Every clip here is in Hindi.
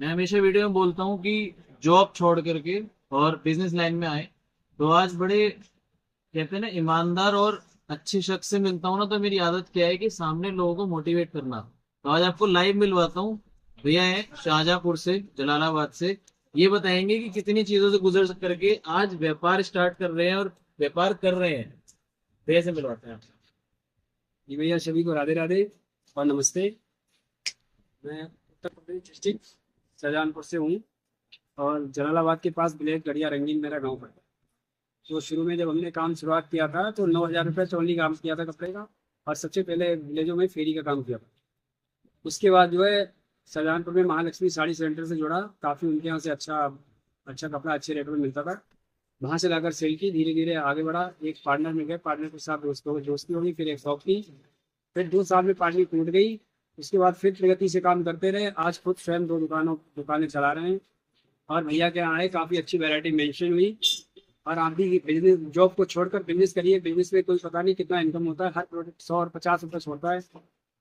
मैं हमेशा वीडियो में बोलता हूँ कि जॉब छोड़ करके और बिजनेस लाइन में आए। तो आज बड़े कहते हैं ना, ईमानदार और अच्छे शख्स से मिलता हूँ ना, तो मेरी आदत क्या है कि सामने लोगों को मोटिवेट करना। तो आज आपको लाइव मिलवाता हूँ। भैया है शाहजहांपुर से, जलालाबाद से। ये बताएंगे कि कितनी चीजों से गुजर करके आज व्यापार स्टार्ट कर रहे हैं और व्यापार कर रहे हैं। भैया से मिलवाते हैं आपसे। जी भैया, सभी को राधे राधे और नमस्ते। मैं उत्तर प्रदेश डिस्ट्रिक्ट शाहजहांपुर से हूँ और जलालाबाद के पास ब्लैक गढ़िया रंगीन मेरा गांव पड़ता है। तो शुरू में जब हमने काम शुरुआत किया था तो 9,000 रुपये से ओनली काम किया था कपड़े का, और सबसे पहले विलेजों में फेरी का काम किया था। उसके बाद जो है शाहजहांपुर में महालक्ष्मी साड़ी सेंटर से जुड़ा, काफ़ी उनके यहाँ से अच्छा अच्छा कपड़ा अच्छे रेट में मिलता था। वहाँ से लाकर सेल की, धीरे धीरे आगे बढ़ा। एक पार्टनर मिल गए, पार्टनर के साथ दोस्ती होगी, फिर एक शॉप की। फिर 2 साल में पार्टनर टूट गई। उसके बाद फिर प्रगति से काम करते रहे। आज खुद स्वयं 2 दुकानें चला रहे हैं। और भैया के यहाँ आए, काफ़ी अच्छी वैरायटी मेंशन हुई। और आप भी बिजनेस, जॉब को छोड़कर बिजनेस करिए। बिजनेस में कोई पता नहीं कितना इनकम होता है। हर प्रोडक्ट 100 और 50 रुपये छोड़ता है।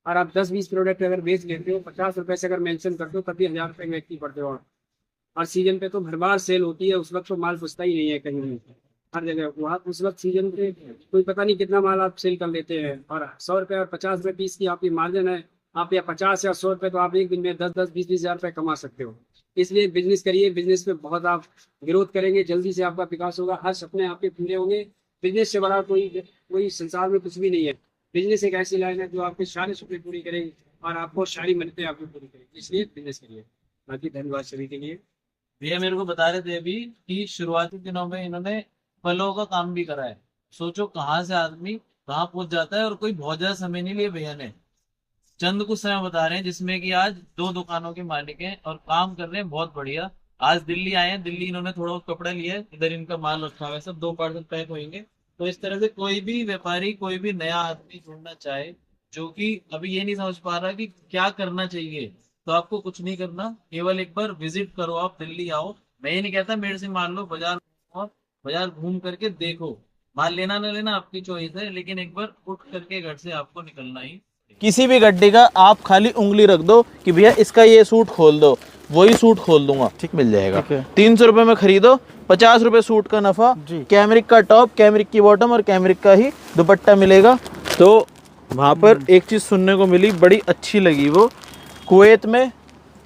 और आप 10-20 प्रोडक्ट अगर बेच लेते हो, 50 रुपये से अगर मेंशन करते हो, तभी 1,000 रुपये में व्यक्ति पड़ते हो। और सीजन पे तो भरमार सेल होती है। उस वक्त तो माल पुछता ही नहीं है कहीं भी, हर जगह वहाँ उस वक्त सीजन पे कोई पता नहीं कितना माल आप सेल कर लेते हैं। और 100 रुपये और 50 रुपये पीस की आपकी मार्जिन है। आप या 50 या 100 रुपये, तो आप एक दिन में 10-10, 20-20 हज़ार रुपये कमा सकते हो। इसलिए बिजनेस करिए। बिजनेस में बहुत आप ग्रोथ करेंगे, जल्दी से आपका विकास होगा, हर सपने आपके पूरे होंगे। बिजनेस से बड़ा कोई संसार में कुछ भी नहीं है। बिजनेस एक ऐसी लाइन है जो आपके सारे सपने पूरी करेगी और आपको सारी मन्नतें आपको पूरी करेगी। इसलिए बिजनेस करिए। बाकी धन्यवाद सभी के लिए। भैया मेरे को बता रहे थे अभी कि शुरुआती दिनों में इन्होंने फलों का काम भी करा है। सोचो कहाँ से आदमी कहाँ पहुंच जाता है, और कोई बहुत ज्यादा समय नहीं लिया भैया ने। चंद कुछ समय बता रहे हैं जिसमें कि आज 2 दुकानों के मालिक हैं और काम कर रहे हैं बहुत बढ़िया। आज दिल्ली आए हैं, दिल्ली इन्होंने थोड़ा बहुत कपड़ा लिया है, इधर इनका माल रखा हुआ है, सब 2 पार्सल पैक होंगे। तो इस तरह से कोई भी व्यापारी, कोई भी नया आदमी जुड़ना चाहे, जो कि अभी ये नहीं समझ पा रहा कि क्या करना चाहिए, तो आपको कुछ नहीं करना, केवल एक बार विजिट करो, आप दिल्ली आओ। मैं ये नहीं कहता मेरे से मान लो, बाजार और बाजार घूम करके देखो। माल लेना ना लेना आपकी चॉइस है, लेकिन एक बार उठ करके घर से आपको निकलना ही। किसी भी गड्ढे का आप खाली उंगली रख दो कि भैया इसका ये सूट खोल दो, वही सूट खोल दूंगा, ठीक मिल जाएगा। 300 रुपए में खरीदो, 50 रुपए सूट का नफा। कैमरिक का टॉप, कैमरिक की बॉटम और कैमरिक का ही दुपट्टा मिलेगा। तो वहां पर एक चीज सुनने को मिली, बड़ी अच्छी लगी। वो कुवैत में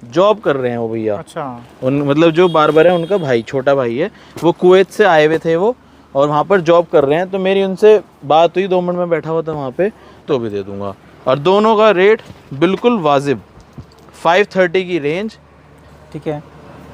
जॉब कर रहे हैं वो भैया। अच्छा। उन मतलब जो बार्बर है उनका भाई, छोटा भाई है, वो कुवैत से आए हुए थे वो, और वहाँ पर जॉब कर रहे हैं। तो मेरी उनसे बात हुई, 2 मिनट में बैठा हुआ था वहाँ पे, तो भी दे दूंगा। और दोनों का रेट बिल्कुल वाजिब, 530 की रेंज। ठीक है।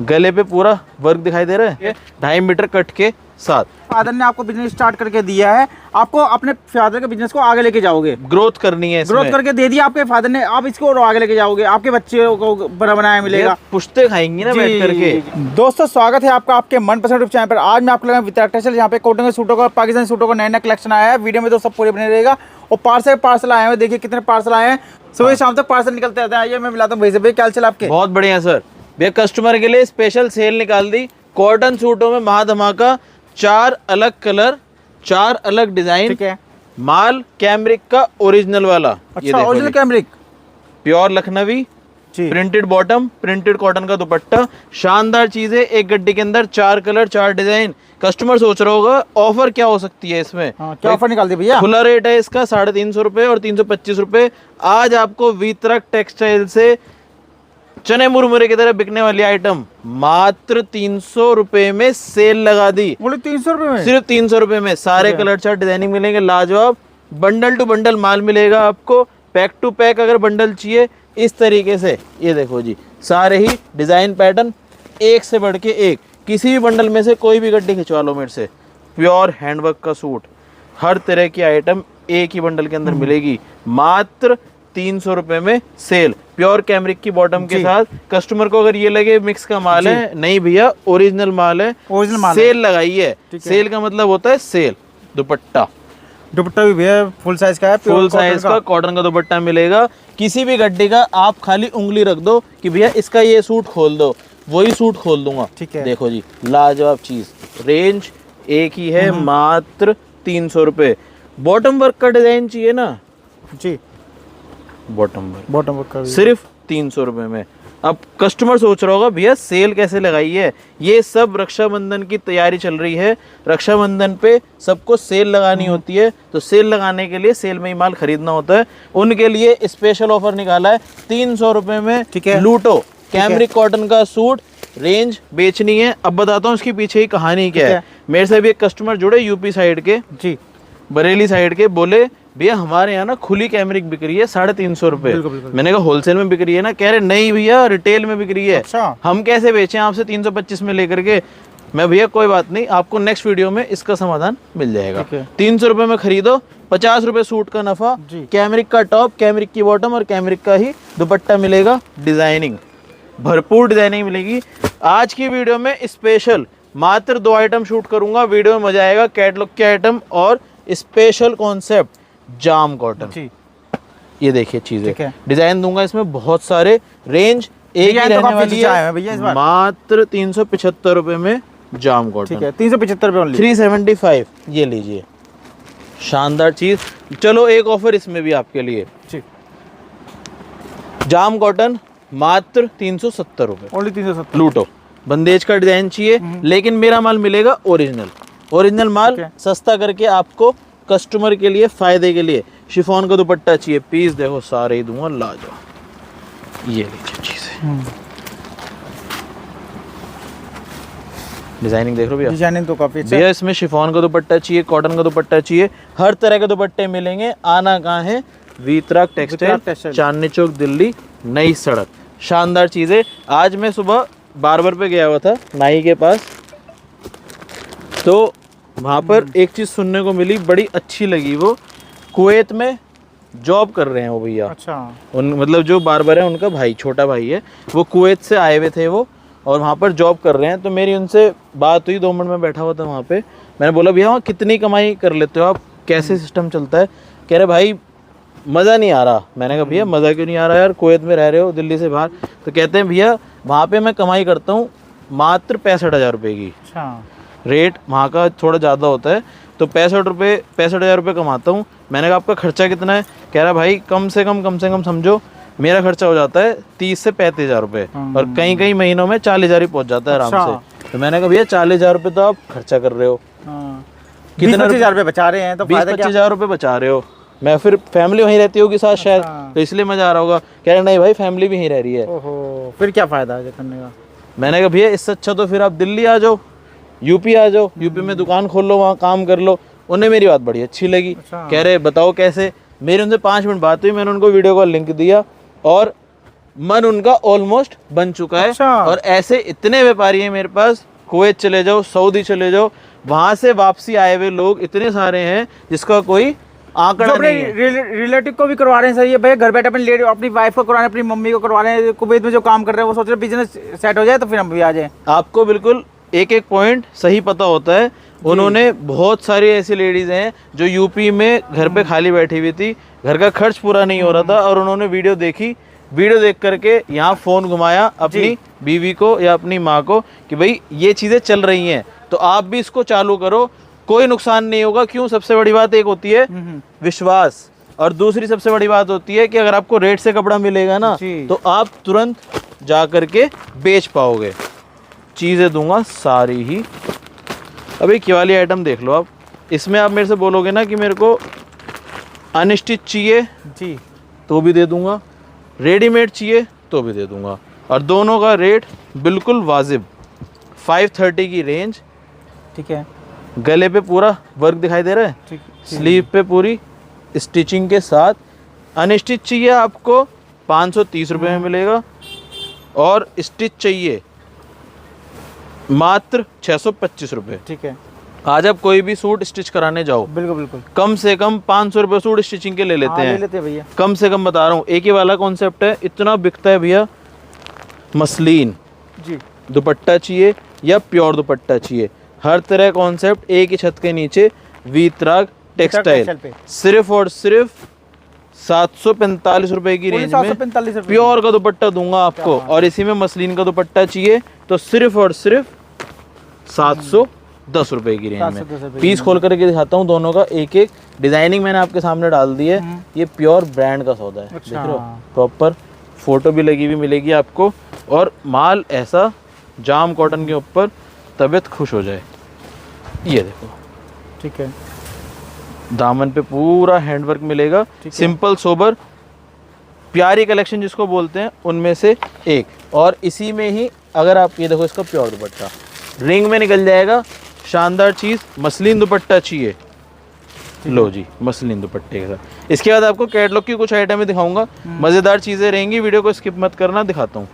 गले पे पूरा वर्क दिखाई दे रहा है, 2.5 मीटर कट के साथ। फादर ने आपको बिजनेस स्टार्ट करके दिया है, आपको अपने फादर के बिजनेस को आगे लेके जाओगे, ग्रोथ करनी है इसमें। ग्रोथ करके दे दिया आपके फादर ने, आप इसको और आगे लेके जाओगे, आपके बच्चे को बना बनाया मिलेगा, पुश्ते खाएंगी ना बैठ करके। दोस्तों स्वागत है आपका आपके मनपसंद यूट्यूब चैनल पर। आज मैं आपको लगा वितरक टेक्सटाइल, यहाँ पे कॉटन के सूटों का, पाकिस्तानी सूटों का नया नया कलेक्शन आया है। वीडियो में तो सब पूरे बने रहेगा। और पार्सल आए हैं, देखिए कितने पार्सल आए हैं। सुबह शाम तक पार्सल निकलते रहते हैं। आइए मैं मिलाता हूँ भाई से। भाई क्या चल आपके? बहुत बढ़िया सर। भैया कस्टमर के लिए स्पेशल सेल निकाल दी। कॉटन सूटों में महाधमाका, 4 अलग कलर, 4 अलग डिजाइन। ठीक है। माल कैमरिक का ओरिजिनल वाला। अच्छा, original cambric, pure Lakhnavi, printed bottom, printed cotton का दुपट्टा। शानदार चीज है। एक गड्ढे के अंदर 4 कलर, 4 डिजाइन। कस्टमर सोच रहा होगा ऑफर क्या हो सकती है इसमें। क्या ऑफर निकाल दी भैया? खुला रेट है इसका 350 रुपए और 325 रुपए। आज आपको वितरक टेक्सटाइल से चने मुरमुरे की तरह बिकने वाली आइटम मात्र 300 रुपए में सेल लगा दी। बोले 300 रुपए में? सिर्फ 300 रुपए में सारे कलर, 4 डिजाइनिंग मिलेंगे, लाजवाब। बंडल टू बंडल माल मिलेगा आपको, पैक टू पैक अगर बंडल चाहिए इस तरीके से। ये देखो जी, सारे ही डिजाइन पैटर्न एक से बढ़ के एक। किसी भी बंडल में से कोई भी गड्ढी खिंचवा लो मेरे से। प्योर हैंडवर्क का सूट, हर तरह की आइटम एक ही बंडल के अंदर मिलेगी। मात्र 300 रुपए में सेल। प्योर कैमरिक की बॉटम के साथ। कस्टमर को अगर ये लगे मिक्स का माल है, नहीं भैया ओरिजिनल माल है, ओरिजिनल माल सेल लगाई है। सेल का मतलब होता है सेल। दुपट्टा भी भैया फुल साइज का है, फुल साइज का कॉटन का दुपट्टा मिलेगा। किसी भी गड्ढे का आप खाली उंगली रख दो कि भैया इसका ये सूट खोल दो, वही सूट खोल दूंगा। ठीक है। देखो जी, लाजवाब चीज। रेंज एक ही है, मात्र 300 रुपए। बॉटम वर्क का डिजाइन चाहिए ना जी, बॉटम वर्क का सिर्फ 300 रुपए में। अब कस्टमर सोच रहा होगा भैया सेल कैसे लगाई है, ये सब रक्षाबंधन की तैयारी चल रही है, रक्षाबंधन पे सबको सेल लगानी होती है, तो सेल लगाने के लिए सेल में ही माल खरीदना होता है, उनके लिए स्पेशल ऑफर निकाला है 300 रुपये में। ठीक है। लूटो कैमरिक कॉटन का सूट, रेंज बेचनी है। अब बताता हूँ इसकी पीछे ही कहानी क्या है। मेरे से भी एक कस्टमर जुड़े यूपी साइड के, जी, बरेली साइड के, बोले भैया हमारे यहाँ ना खुली कैमरिक बिक रही है 350 रुपये। मैंने कहा होलसेल में बिक रही है ना? कह रहे नहीं भैया रिटेल में बिक रही है। अच्छा। हम कैसे बेचें आपसे 325 में लेकर के? मैं भैया कोई बात नहीं, आपको नेक्स्ट वीडियो में इसका समाधान मिल जाएगा। 300 रुपये में खरीदो, 50 रुपये सूट का नफा, कैमरिक का टॉप, कैमरिक की बॉटम और कैमरिक का ही दुपट्टा मिलेगा। डिजाइनिंग भरपूर डिजाइनिंग मिलेगी। आज की वीडियो में स्पेशल मात्र 2 आइटम शूट करूंगा, वीडियो में मजा आएगा। कैटलॉग के आइटम और स्पेशल कॉन्सेप्ट जाम कॉटन। ये देखिए चीजें, डिजाइन दूंगा इसमें बहुत सारे। रेंज एक ही रहने वाली है, मात्र 375 रुपए में जाम कॉटन। ठीक है, 375 रुपए ओनली। 375 ये लीजिए, शानदार चीज। चलो एक ऑफर इसमें भी आपके लिए, जाम कॉटन मात्र 370 रुपए ओनली 370। लूटो। बंदेज का डिजाइन चाहिए लेकिन मेरा माल मिलेगा ओरिजिनल माल, सस्ता करके आपको कस्टमर के लिए फायदे के लिए। शिफॉन का दुपट्टा चाहिए, पीस देखो सारे ही दूंगा, ला जाओ। ये लीजिए चीजें, डिजाइनिंग देख लो भैया, डिजाइनिंग तो काफी अच्छा भैया। इसमें शिफॉन का दुपट्टा चाहिए, कॉटन का दुपट्टा चाहिए, हर तरह के दुपट्टे मिलेंगे। आना कहाँ है? वीतराग टेक्सटाइल, चांदनी चौक, दिल्ली, नई सड़क। शानदार चीजें। आज मैं सुबह बार्बर पे गया हुआ था, नाई के पास, तो वहाँ पर एक चीज़ सुनने को मिली, बड़ी अच्छी लगी। वो कुवैत में जॉब कर रहे हैं वो भैया। अच्छा। उन मतलब जो बार्बर है उनका भाई, छोटा भाई है, वो कुवैत से आए हुए थे वो, और वहाँ पर जॉब कर रहे हैं। तो मेरी उनसे बात हुई, 2 मिनट में बैठा हुआ था वहाँ पे। मैंने बोला भैया वहाँ कितनी कमाई कर लेते हो आप, कैसे सिस्टम चलता है? कह रहे भाई मज़ा नहीं आ रहा। मैंने कहा भैया मज़ा क्यों नहीं आ रहा यार, कुवैत में रह रहे हो दिल्ली से बाहर? तो कहते हैं भैया वहाँ पे मैं कमाई करता हूँ मात्र 65,000 रुपये की। अच्छा। रेट वहाँ का थोड़ा ज़्यादा होता है, तो 65,000 रुपये कमाता हूँ। मैंने कहा आपका खर्चा कितना है? कह रहा भाई कम से कम समझो मेरा खर्चा हो जाता है 30 से 35,000 रुपये, और कई महीनों में 40,000 ही पहुँच जाता है आराम से। तो मैंने कहा भैया 40,000 रुपये तो आप खर्चा कर रहे हो, कितने 20-25,000 रुपये बचा रहे हैं, तो 20-25,000 रुपये बचा रहे हो। मैं फिर फैमिली वहीं रहती होगी साथ शायद, तो इसलिए मजा आ रहा होगा। कह रहे नहीं भाई फैमिली भी यहीं रह रही है। ओहो, फिर क्या फायदा है करने का? मैंने कहा भैया इससे अच्छा तो फिर आप दिल्ली आ जाओ, यूपी आ जाओ, यूपी में दुकान खोल लो, वहाँ काम कर लो। उन्हें मेरी बात बड़ी अच्छी लगी। कह रहे बताओ कैसे? मेरी उनसे 5 मिनट बात हुई, मैंने उनको वीडियो का लिंक दिया और मन उनका ऑलमोस्ट बन चुका है। और ऐसे इतने व्यापारी हैं मेरे पास, कुवैत चले जाओ, सऊदी चले जाओ, वहाँ से वापसी आए हुए लोग इतने सारे हैं जिसका कोई आंकड़ा नहीं है। रिलेटिव को भी करवा रहे हैं सर, ये भैया घर बैठे अपनी वाइफ को करवा रहे हैं, अपनी मम्मी को करवा रहे हैं, कुवैत में जो काम कर रहे हैं वो सोच रहे बिजनेस सेट हो जाए तो फिर हम भी आ जाए। आपको बिल्कुल एक पॉइंट सही पता होता है। उन्होंने बहुत सारी ऐसी लेडीज हैं जो यूपी में घर पे खाली बैठी हुई थी, घर का खर्च पूरा नहीं हो रहा था, और उन्होंने वीडियो देखी, वीडियो देख करके यहाँ फ़ोन घुमाया अपनी बीवी को या अपनी माँ को कि भाई ये चीज़ें चल रही हैं, तो आप भी इसको चालू करो, कोई नुकसान नहीं होगा। क्यों? सबसे बड़ी बात एक होती है विश्वास, और दूसरी सबसे बड़ी बात होती है कि अगर आपको रेट से कपड़ा मिलेगा ना तो आप तुरंत जा करके बेच पाओगे। चीज़ें दूंगा सारी ही। अभी ये वाली आइटम देख लो आप, इसमें आप मेरे से बोलोगे ना कि मेरे को अनस्टिच चाहिए जी, तो भी दे दूंगा, रेडीमेड चाहिए तो भी दे दूंगा, और दोनों का रेट बिल्कुल वाजिब। 530 की रेंज। ठीक है। गले पे पूरा वर्क दिखाई दे रहा है, ठीक। स्लीव पे पूरी स्टिचिंग के साथ। अनस्टिच चाहिए आपको 530 रुपये में मिलेगा, और स्टिच चाहिए मात्र 625 रुपये। ठीक है। आज आप कोई भी सूट स्टिच कराने जाओ, बिल्कुल कम से कम 500 रुपये सूट स्टिचिंग के ले लेते हैं। ले लेते हैं भैया, कम से कम बता रहा हूँ। एक ही वाला कॉन्सेप्ट है, इतना बिकता है भैया। मसलिन जी, दुपट्टा चाहिए या प्योर दुपट्टा चाहिए, हर तरह कॉन्सेप्ट एक ही छत के नीचे। वीतराग टेक्सटाइल, सिर्फ और सिर्फ 745 रुपए की रेंज में प्योर का दुपट्टा दूंगा आपको। और इसी में मसलिन का दुपट्टा चाहिए तो सिर्फ और सिर्फ 710 रुपए की रेंज में। पीस खोल करके दिखाता हूँ दोनों का एक एक। डिजाइनिंग मैंने आपके सामने डाल दी है, ये प्योर ब्रांड का सौदा है। देख रहे हो, प्रॉपर फ़ोटो भी लगी हुई मिलेगी आपको, और माल ऐसा जाम कॉटन के ऊपर, तबीयत खुश हो जाए। ये देखो, ठीक है, दामन पे पूरा हैंडवर्क मिलेगा, सिंपल सोबर प्यारी कलेक्शन जिसको बोलते हैं उनमें से एक। और इसी में ही अगर आप ये देखो, इसका प्योर दुपट्टा रिंग में निकल जाएगा, शानदार चीज़, मसलिन दुपट्टा चाहिए, लो जी मसलिन दुपट्टे के साथ। इसके बाद आपको कैटलॉग की कुछ आइटमें दिखाऊंगा, मज़ेदार चीज़ें रहेंगी, वीडियो को स्किप मत करना, दिखाता हूँ।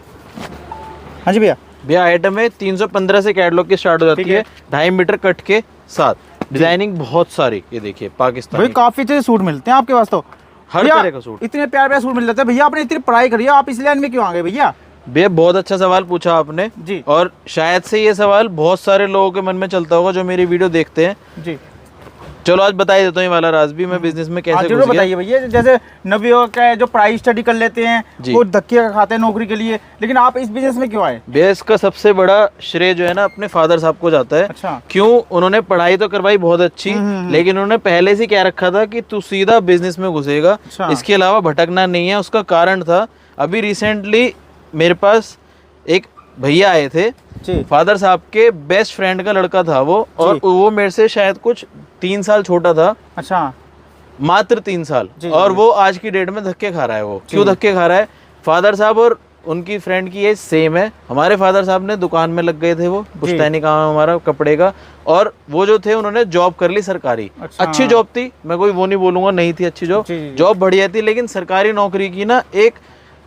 हाँ जी भैया, भैया आइटम है 315 से कैटलॉग की स्टार्ट हो जाती है, 2.5 मीटर कट के साथ, डिजाइनिंग बहुत सारी। ये देखिए पाकिस्तानी, भाई काफी अच्छे सूट मिलते हैं आपके पास तो, हर भैया तरह का सूट, इतने प्यारे प्यारे सूट मिल जाते हैं। भैया आपने इतनी पढ़ाई करी है, आप इस लाइन में क्यों आ गए भैया? भैया बहुत अच्छा सवाल पूछा आपने जी, और शायद से ये सवाल बहुत सारे लोगों के मन में चलता होगा जो मेरी वीडियो देखते हैं। जी, चलो आज बता ही देता हूँ ये वाला राज भी, मैं बिजनेस में कैसे जरूर घुस गया। बताइए भैया। जैसे नवयुवक का है जो पढ़ाई स्टडी कर लेते हैं, जी। वो धक्के खाते हैं नौकरी के लिए, लेकिन आप इस बिजनेस में क्यों आए? भैया इसका सबसे बड़ा श्रेय जो है ना अपने फादर साहब को जाता है। अच्छा, क्यों? उन्होंने पढ़ाई तो करवाई बहुत अच्छी, लेकिन उन्होंने पहले से क्या रखा था कि तू सीधा बिजनेस में घुसेगा, अच्छा। इसके अलावा भटकना नहीं है। उसका कारण था, अभी रिसेंटली मेरे पास एक भैया आए थे, जी, फादर साहब के बेस्ट फ्रेंड का लड़का था वो, और जी। वो मेरे से शायद कुछ 3 साल छोटा था, अच्छा, मात्र 3 साल, जी, और जी। वो आज की डेट में धक्के खा रहा है। वो क्यों धक्के खा रहा है? फादर साहब और उनकी फ्रेंड की एज सेम है। हमारे फादर साहब ने दुकान में लग गए थे, वो पुश्तैनी काम है हमारा कपड़े का, और वो जो थे उन्होंने जॉब कर ली सरकारी। अच्छा। अच्छी जॉब थी, मैं कोई वो नहीं बोलूंगा नहीं थी अच्छी जॉब, जी, जी, जी। जॉब बढ़िया थी, लेकिन सरकारी नौकरी की ना एक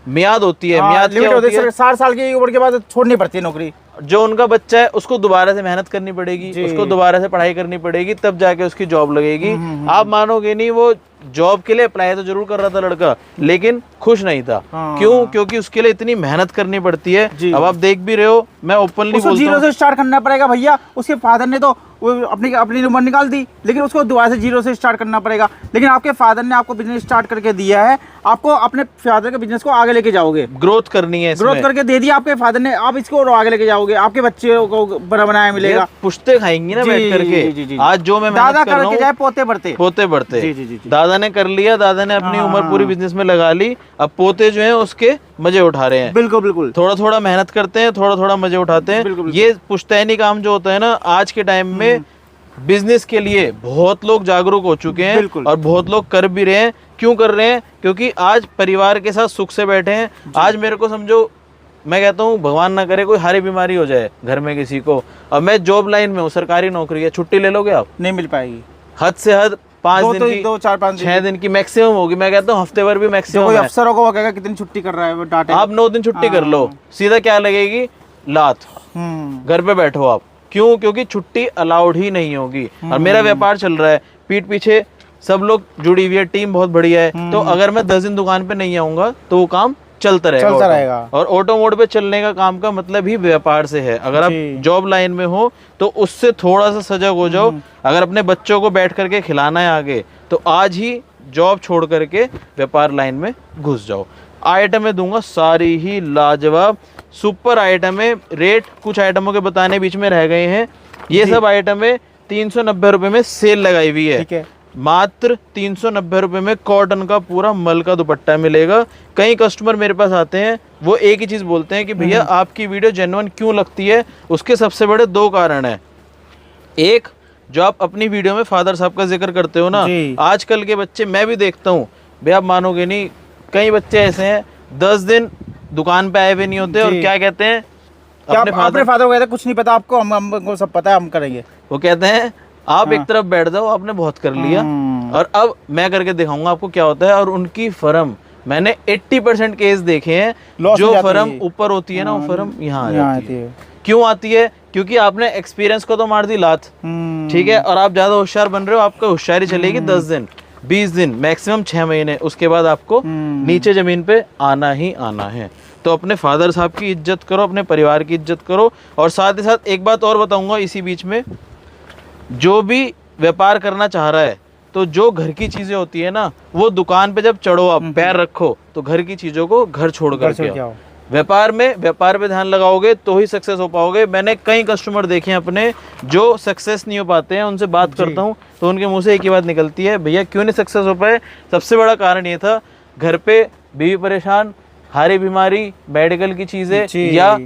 मियाद होती है। हाँ, मियाद क्या लिमिट होती होती है? है, 60 साल की उम्र के बाद छोड़नी पड़ती है नौकरी। जो उनका बच्चा है उसको दोबारा से मेहनत करनी पड़ेगी, जी। उसको दोबारा से पढ़ाई करनी पड़ेगी, तब जाके उसकी जॉब लगेगी। आप मानोगे नहीं, वो जॉब के लिए अप्लाई तो जरूर कर रहा था लड़का, लेकिन खुश नहीं था। हाँ। क्यों? क्योंकि उसके लिए इतनी मेहनत करनी पड़ती है। जी। अब आप देख भी रहे हो, मैं ओपनली उसको बोलता जीरो हूँ, से स्टार्ट करना पड़ेगा भैया। उसके फादर ने तो वो अपनी अपनी उम्र निकाल दी, लेकिन उसको दोबारा से जीरो से स्टार्ट करना पड़ेगा। लेकिन आपके फादर ने आपको बिजनेस स्टार्ट करके दिया है, आपको अपने फादर के बिजनेस को आगे लेके जाओगे, ग्रोथ करनी है ग्रोथ इसमें। करके दे दिया आपके फादर ने, आप इसको और आगे लेके जाओगे, आपके बच्चे को बना बनाया मिलेगा। ये पुश्ते खाएंगी ना जी, बैठ जी, करके। जी। आज जो मैं मेहनत दादा कर रहा करके हूँ, जाए पोते बढ़ते। पोते बढ़ते, जी, जी, जी, जी। दादा ने कर लिया, दादा ने अपनी उम्र पूरी बिजनेस में लगा ली, अब पोते जो हैं उसके मजे उठा रहे हैं। बिल्कुल बिल्कुल, थोड़ा थोड़ा मेहनत करते हैं, थोड़ा थोड़ा मजे उठाते हैं। बिल्कुल, ये पुश्तैनी काम जो होता है ना, आज के टाइम में बिजनेस के लिए बहुत लोग जागरूक हो चुके हैं, बिल्कुल। और बहुत लोग कर भी रहे हैं। क्यों कर रहे हैं? क्योंकि आज परिवार के साथ सुख से बैठे हैं। आज मेरे को समझो, मैं कहता हूँ भगवान ना करे कोई हारी बीमारी हो जाए घर में किसी को, और मैं जॉब लाइन में हूँ, सरकारी नौकरी है, छुट्टी ले लोगे आप? नहीं मिल पाएगी। हद से हद 5 दिन की, 2 4 5 6 दिन की मैक्सिमम होगी। मैं कहता हूँ हफ्ते भर भी जो मैक्सिमम कोई है। अफसरों को वो कहेगा कितनी छुट्टी कर रहा है, वो डांटे। आप 9 दिन छुट्टी कर लो, सीधा क्या लगेगी? लात। घर पे बैठो आप। क्यों? क्योंकि छुट्टी अलाउड ही नहीं होगी। और मेरा व्यापार चल रहा है, पीठ पीछे सब लोग जुड़ी हुई है, टीम बहुत बढ़िया है। तो अगर मैं 10 दिन दुकान पे नहीं आऊंगा तो वो काम चलता रहेगा। और ऑटो मोड पे चलने का काम का मतलब ही व्यापार से है। अगर आप जॉब लाइन में हो तो उससे थोड़ा सा सजग हो जाओ। अगर अपने बच्चों को बैठ करके खिलाना है आगे, तो आज ही जॉब छोड़ करके व्यापार लाइन में घुस जाओ। आइटमें दूंगा सारी ही लाजवाब सुपर आइटम है। रेट कुछ आइटमों के बताने बीच में रह गए हैं। ये सब आइटमें 390 रुपए में सेल लगाई हुई है। ठीक है, मात्र 390 रुपए में कॉटन का पूरा मल का दुपट्टा मिलेगा। कई कस्टमर मेरे पास आते हैं, वो एक ही चीज बोलते हैं कि भैया आपकी वीडियो जेन्युइन क्यों लगती है। उसके सबसे बड़े 2 कारण है। एक, जो आप अपनी वीडियो में फादर साहब का जिक्र करते हो ना, आजकल के बच्चे, मैं भी देखता हूँ भैया, आप मानोगे नहीं, कई बच्चे ऐसे हैं 10 दिन दुकान पे आए हुए नहीं होते, और क्या कहते हैं अपने फादर को कहते हैं कुछ नहीं पता आपको, हमको सब पता है, हम करेंगे। वो कहते हैं आप एक तरफ बैठ जाओ, आपने बहुत कर लिया, और अब मैं करके दिखाऊंगा आपको क्या होता है। और उनकी फर्म मैंने 80% केस देखे हैं, जो फर्म ऊपर होती है ना, वो फर्म यहाँ आ जाती है। क्यों आती है? क्योंकि आपने एक्सपीरियंस को तो मार दी लात, ठीक है, और आप ज्यादा होशियार बन रहे हो, आपका होशियारी चलेगी 10 दिन 20 दिन, मैक्सिमम 6 महीने, उसके बाद आपको नीचे जमीन पे आना ही आना है। तो अपने फादर साहब की इज्जत करो, अपने परिवार की इज्जत करो। और साथ ही साथ एक बात और बताऊंगा इसी बीच में, जो भी व्यापार करना चाह रहा है, तो जो घर की चीजें होती है ना, वो दुकान पे जब चढ़ो, आप पैर रखो, तो घर की चीजों को घर छोड़ करके आओ। व्यापार पे ध्यान लगाओगे तो ही सक्सेस हो पाओगे। मैंने कई कस्टमर देखे हैं अपने, जो सक्सेस नहीं हो पाते हैं, उनसे बात करता हूँ तो उनके मुंह से एक ही बात निकलती है, भैया क्यों नहीं सक्सेस हो पाए? सबसे बड़ा कारण ये था, घर पे बीवी परेशान, हारी बीमारी, मेडिकल की चीजें, जी। या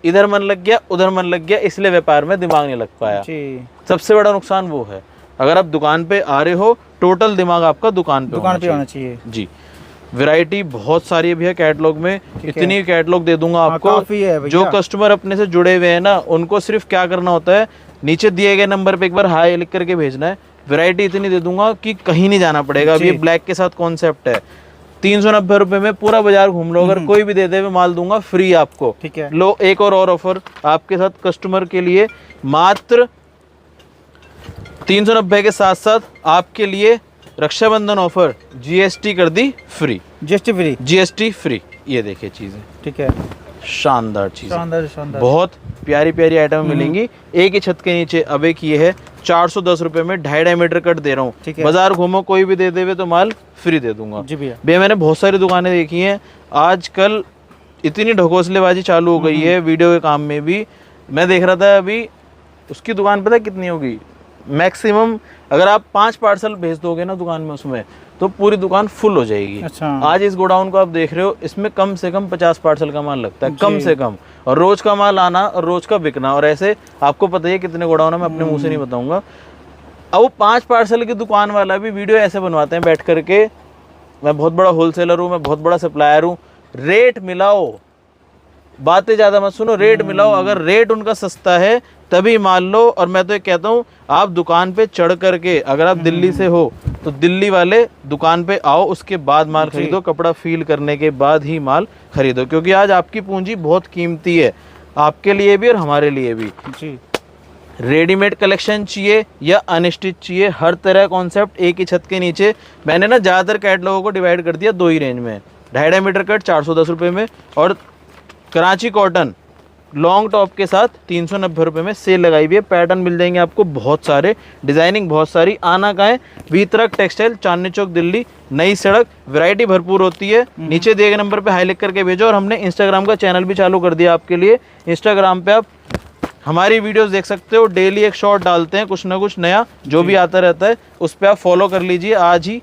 इधर मन लग गया उधर मन लग गया, इसलिए व्यापार में दिमाग नहीं लग पाया। जी, सबसे बड़ा नुकसान वो है। अगर आप दुकान पे आ रहे हो, टोटल दिमाग आपका दुकान पे होना चाहिए। जी। वैरायटी बहुत सारी है भैया कैटलॉग में, इतनी कैटलॉग दे दूंगा आपको। काफी है भैया। जो कस्टमर अपने से जुड़े हुए हैं ना, उनको सिर्फ क्या करना होता है, नीचे दिए गए नंबर पे एक बार हाय लिख करके भेजना है। वैरायटी इतनी दे दूंगा कि कहीं नहीं जाना पड़ेगा। अब ये ब्लैक के साथ कॉन्सेप्ट है, 390 रुपए में पूरा बाजार घूम लो, अगर कोई भी दे दे मैं माल दूंगा फ्री आपको। ठीक है। लो एक और ऑफर आपके साथ कस्टमर के लिए, मात्र 390 के साथ साथ आपके लिए रक्षाबंधन ऑफर, जीएसटी कर दी free. GST free. GST free. ये देखिए चीजें, ठीक है। शानदार चीज, शानदार शानदार। बहुत प्यारी प्यारी आइटम मिलेंगी एक ही छत के नीचे। अब एक ये है 410 रुपए में 2.5 डायमीटर कट दे रहा हूँ। ठीक है। बाजार घूमो कोई भी दे देवे तो माल फ्री दे दूंगा। जी भैया। भैया मैंने बहुत सारी दुकानें देखी हैं, आजकल इतनी ढकोसलेबाजी चालू हो गई है वीडियो के काम में भी। मैं देख रहा था अभी, उसकी दुकान पता है कितनी होगी, मैक्सिमम अगर आप 5 पार्सल भेज दोगे ना दुकान में, उसमें तो पूरी दुकान फुल हो जाएगी। अच्छा। आज इस गोडाउन को आप देख रहे हो, इसमें कम से कम 50 पार्सल का माल लगता है, कम से कम। और रोज का माल आना और रोज का बिकना, और ऐसे आपको पता ही है कितने गोडाउन है, मैं अपने मुंह से नहीं बताऊंगा। अब वो 5 पार्सल की दुकान वाला भी वीडियो ऐसे बनवाते हैं बैठ करके, मैं बहुत बड़ा होलसेलर हूँ, मैं बहुत बड़ा सप्लायर हूँ, रेट मिलाओ, बातें ज्यादा मत सुनो, रेट मिलाओ। अगर रेट उनका सस्ता है तभी माल लो। और मैं तो ये कहता हूँ, आप दुकान पे चढ़ करके, अगर आप दिल्ली से हो तो दिल्ली वाले दुकान पे आओ, उसके बाद माल खरीदो, कपड़ा फील करने के बाद ही माल खरीदो, क्योंकि आज आपकी पूंजी बहुत कीमती है, आपके लिए भी और हमारे लिए भी। जी। रेडीमेड कलेक्शन चाहिए या अनस्टिच चाहिए, हर तरह कॉन्सेप्ट एक ही छत के नीचे। मैंने ना ज़्यादातर कैटलॉगों को डिवाइड कर दिया 2 ही रेंज में, 2.5 मीटर कट 410 रुपये में, और कराची कॉटन लॉन्ग टॉप के साथ 390 रुपये में सेल लगाई हुई है। पैटर्न मिल जाएंगे आपको बहुत सारे, डिजाइनिंग बहुत सारी। आना कहाँ है, वीतरक टेक्सटाइल, चांदनी चौक दिल्ली, नई सड़क। वैरायटी भरपूर होती है, नीचे दिए गए नंबर पे हाई लिख करके भेजो। और हमने इंस्टाग्राम का चैनल भी चालू कर दिया आपके लिए, इंस्टाग्राम पे आप हमारी वीडियोस देख सकते हो, डेली एक शॉर्ट डालते हैं, कुछ ना कुछ नया जो भी आता रहता है, उस पर आप फॉलो कर लीजिए। आज ही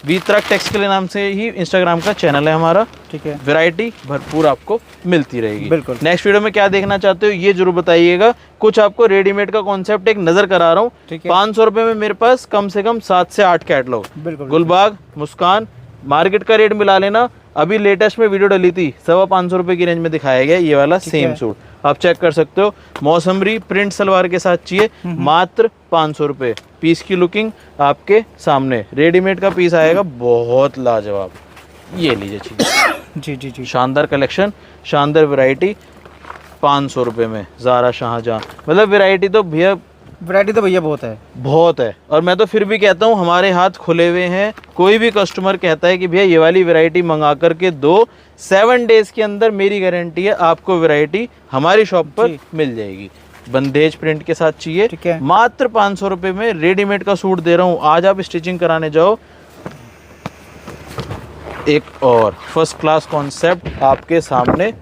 वीतरक टेक्सटाइल नाम से ही इंस्टाग्राम का चैनल है हमारा। ठीक है। वैरायटी भरपूर आपको मिलती रहेगी। बिल्कुल। नेक्स्ट वीडियो में क्या देखना चाहते हो ये जरूर बताइएगा। कुछ आपको रेडीमेड का कॉन्सेप्ट एक नजर करा रहा हूँ। 500 रुपये में मेरे पास कम से कम 7 से 8 कैटलॉग। गुलबाग, मुस्कान, मार्केट का रेट मिला लेना। अभी लेटेस्ट में वीडियो डली थी, 525 रुपये की रेंज में दिखाया गया ये वाला सेम सूट, आप चेक कर सकते हो। मौसमरी प्रिंट सलवार के साथ चाहिए, मात्र 500 रुपये। पीस की लुकिंग आपके सामने, रेडीमेड का पीस आएगा बहुत लाजवाब। ये लीजिए चीज। जी जी जी, शानदार कलेक्शन, शानदार वैरायटी, 500 रुपये में ज़ारा शाहजहां। मतलब वैरायटी तो भैया बहुत है। और मैं तो फिर भी कहता हूँ हमारे हाथ खुले हुए हैं। कोई भी कस्टमर कहता है कि भैया ये वाली वैरायटी मंगा करके दो, 7 डेज के अंदर मेरी गारंटी है आपको वैरायटी हमारी शॉप पर मिल जाएगी। बंदेज प्रिंट के साथ चाहिए, मात्र 500 रुपये में रेडीमेड का सूट दे रहा हूँ। आज आप स्टिचिंग कराने जाओ। एक और फर्स्ट क्लास कॉन्सेप्ट आपके सामने,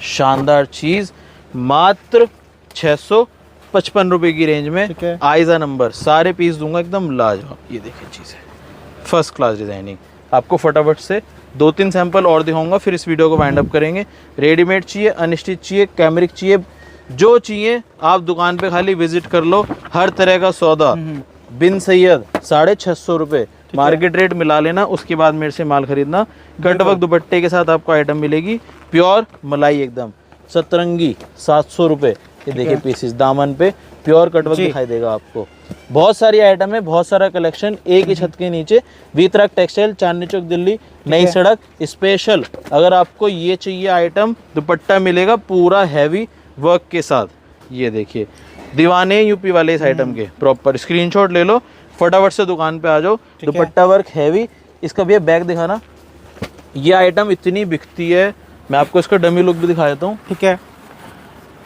शानदार चीज, मात्र 655 रुपए की रेंज में। आइजा नंबर, सारे पीस दूंगा एकदम लाजवाब। ये देखिए चीज है, फर्स्ट क्लास डिजाइनिंग। आपको फटाफट से 2-3 सैंपल और दिखाऊंगा, फिर इस वीडियो को वाइंड अप करेंगे। रेडीमेड चाहिए, अनस्टिच चाहिए, कैमरिक चाहिए, जो चाहिए आप दुकान पे खाली विजिट कर लो। हर तरह का सौदा बिन सैयद 650 रुपये, मार्केट रेट मिला लेना, उसके बाद मेरे से माल खरीदना। कटवर्क दुपट्टे के साथ आपको आइटम मिलेगी, प्योर मलाई एकदम। सतरंगी 700 रुपये, ये देखिए पीसेस, दामन पे प्योर कटवर्क दिखाई देगा आपको। बहुत सारी आइटम है, बहुत सारा कलेक्शन एक ही छत के नीचे। वीतरक टेक्सटाइल, चांदनी चौक दिल्ली, नई सड़क। स्पेशल अगर आपको ये चाहिए आइटम, दुपट्टा मिलेगा पूरा हैवी वर्क के साथ। ये देखिए, दीवाने यूपी वाले इस आइटम के, प्रॉपर स्क्रीनशॉट ले लो, फटाफट से दुकान पे आ जाओ। दुपट्टा वर्क हैवी। इसका भैया बैग दिखाना। ये आइटम इतनी बिकती है, मैं आपको इसका डमी लुक भी दिखा देता हूँ। ठीक है,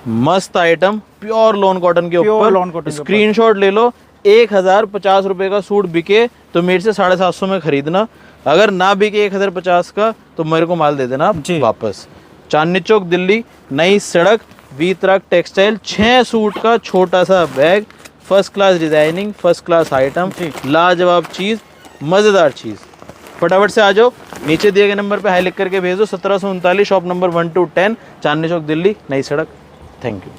मस्त आइटम, प्योर लॉन कॉटन के ऊपर। स्क्रीनशॉट ले लो। 1050 रुपये का सूट बिके तो मेरे से 750 में खरीदना। अगर ना बिके 1050 का तो मेरे को माल दे देना वापस। चांदनी चौक दिल्ली, नई सड़क, वीतरक टेक्सटाइल। 6 सूट का छोटा सा bag, first class designing, first class item, लाजवाब चीज, मजेदार चीज। फटाफट से आ जाओ। नीचे दिए गए नंबर पे हाई लिख करके भेज दो। 1739 shop number 1 to 10 Chandni Chowk Delhi, नई सड़क। Thank you.